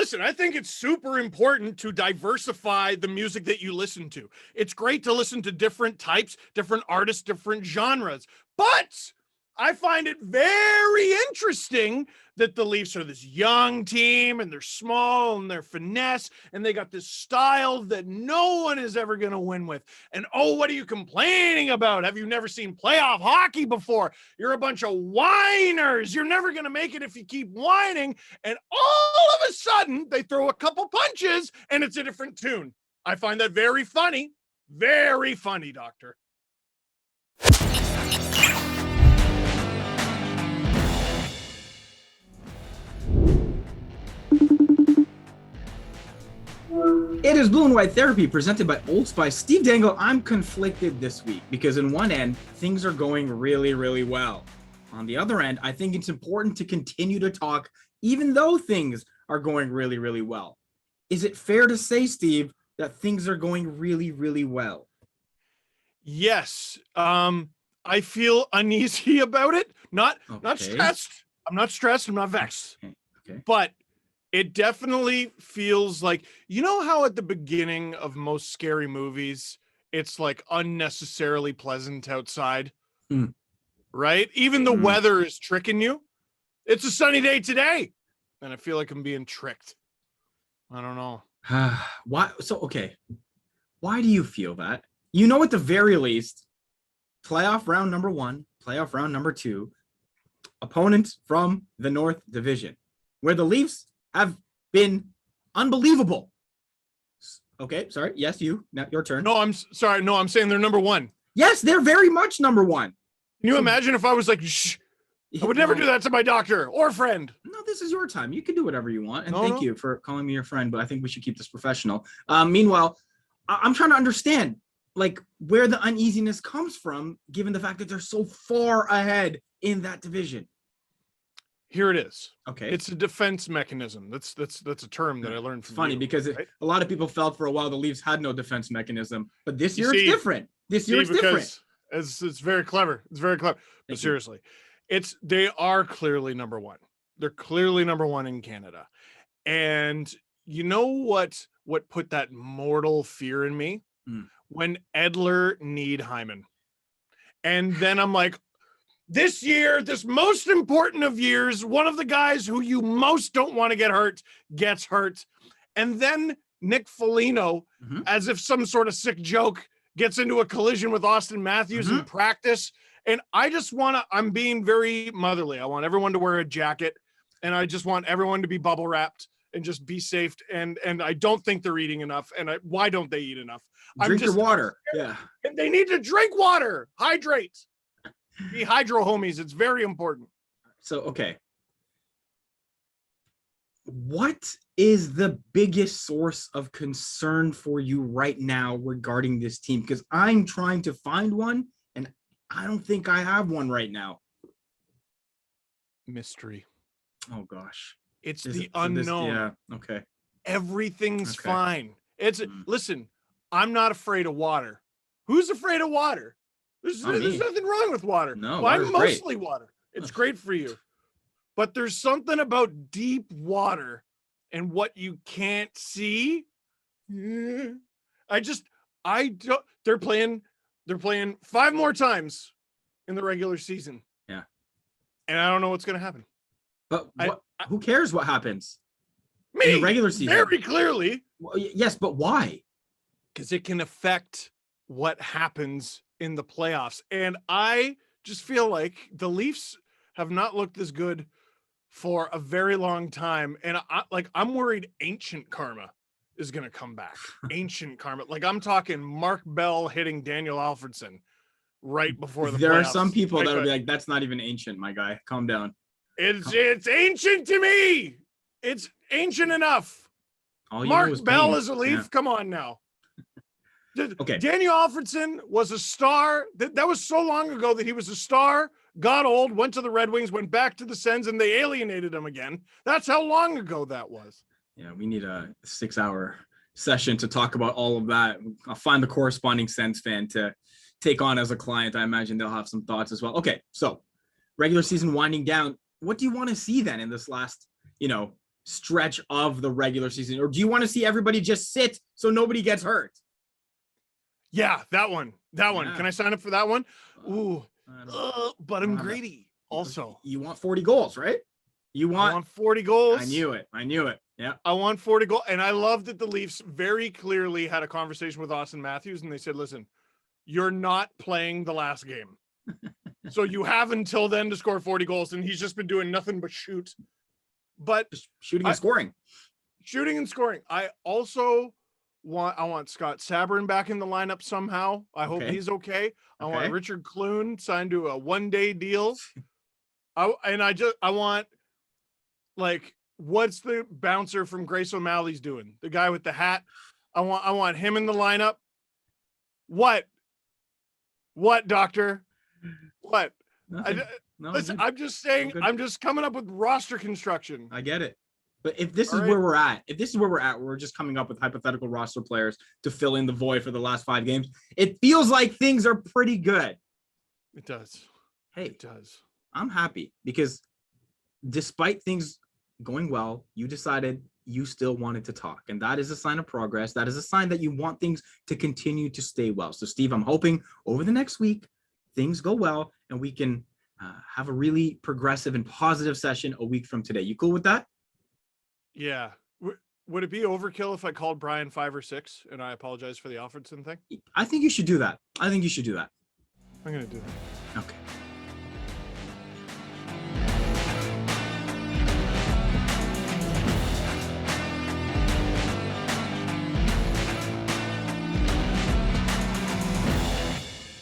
listen, I think it's super important to diversify the music that you listen to. It's great to listen to different types, different artists, different genres. But I find it very interesting that the Leafs are this young team and they're small and they're finesse and they got this style that no one is ever going to win with. And oh, what are you complaining about? Have you never seen playoff hockey before? You're a bunch of whiners. You're never going to make it if you keep whining. And all of a sudden they throw a couple punches and it's a different tune. I find that very funny, Doctor. It is Blue and White Therapy presented by Old Spice. Steve Dangle, I'm conflicted this week because in one end, things are going really, really well. On the other end, I think it's important to continue to talk even though things are going really, really well. Is it fair to say, Steve, that things are going really, really well? Yes. I feel uneasy about it. Not stressed. I'm not stressed. I'm not vexed. Okay. But it definitely feels like, you know how at the beginning of most scary movies, it's like unnecessarily pleasant outside, right? Even the weather is tricking you. It's a sunny day today, and I feel like I'm being tricked. I don't know. Why? So, okay. Why do you feel that? You know, at the very least, playoff round number 1, playoff round number 2, opponents from the North Division, where the Leafs have been unbelievable. Okay, sorry. Yes, now your turn. No, I'm sorry. No, I'm saying they're number 1. Yes, they're very much number 1. Can you imagine if I was like, shh, I would never do that to my doctor or friend. No, this is your time. You can do whatever you want. And thank you for calling me your friend, but I think we should keep this professional. Meanwhile, I'm trying to understand like where the uneasiness comes from, given the fact that they're so far ahead in that division. Here it is. Okay. It's a defense mechanism. That's a term that I learned from It's funny you, because right? a lot of people felt for a while the Leafs had no defense mechanism, but this year it's different. This year it's different. It's very clever. It's very clever. But seriously, they are clearly number 1. They're clearly number 1 in Canada. And you know what put that mortal fear in me? When Edler need Hyman. And then I'm like, this year, this most important of years, one of the guys who you most don't want to get hurt gets hurt. And then Nick Foligno, as if some sort of sick joke, gets into a collision with Austin Matthews in practice. And I'm being very motherly. I want everyone to wear a jacket and I just want everyone to be bubble wrapped and just be safe. And I don't think they're eating enough. And why don't they eat enough? Drink your water. Yeah. And they need to drink water. Hydrate. Be hydro homies. It's very important. So, okay. What is the biggest source of concern for you right now regarding this team? Because I'm trying to find one, and I don't think I have one right now. Mystery. Oh, gosh. It's the unknown. Yeah, okay. Everything's fine. Listen, I'm not afraid of water. Who's afraid of water? There's nothing wrong with water. No, well, I'm mostly water. It's great for you. But there's something about deep water and what you can't see. They're playing 5 more times in the regular season. Yeah. And I don't know what's going to happen. But who cares what happens? Me, in the regular season. Very clearly. Well, yes, but why? Because it can affect what happens in the playoffs. And I just feel like the Leafs have not looked this good for a very long time. And I'm worried ancient karma is going to come back. Ancient karma. Like I'm talking Mark Bell hitting Daniel Alfredson right before the playoffs. There are some people that will be like, that's not even ancient, my guy. Calm down. It's ancient to me. It's ancient enough. Mark Bell is a Leaf. Yeah. Come on now. Okay. Daniel Alfredson was a star. That was so long ago that he was a star, got old, went to the Red Wings, went back to the Sens, and they alienated him again. That's how long ago that was. Yeah, we need a 6-hour session to talk about all of that. I'll find the corresponding Sens fan to take on as a client. I imagine they'll have some thoughts as well. Okay, so regular season winding down. What do you want to see then in this last, stretch of the regular season? Or do you want to see everybody just sit so nobody gets hurt? Yeah, that one. Yeah. Can I sign up for that one? Ooh, but I'm have that. greedy. Also, You want 40 goals, right? I want 40 goals. I knew it. Yeah. I want 40 goals. And I love that the Leafs very clearly had a conversation with Austin Matthews and they said, listen, you're not playing the last game. So you have until then to score 40 goals. And he's just been doing nothing but shoot. But just shooting and scoring. Shooting and scoring. I also want Scott Sabourin back in the lineup somehow. I hope he's okay. I want Richard Clune signed to a one-day deal. I want, like, what's the bouncer from Grace O'Malley's doing? The guy with the hat. I want him in the lineup. What, doctor? What? Listen, I'm just saying, I'm just coming up with roster construction. I get it. But if this is where we're at, we're just coming up with hypothetical roster players to fill in the void for the last 5 games. It feels like things are pretty good. It does. Hey, it does. I'm happy because despite things going well, you decided you still wanted to talk. And that is a sign of progress. That is a sign that you want things to continue to stay well. So, Steve, I'm hoping over the next week, things go well and we can have a really progressive and positive session a week from today. You cool with that? Yeah. Would it be overkill if I called Brian 5 or 6 and I apologize for the Alfredson thing? I think you should do that. I'm going to do that.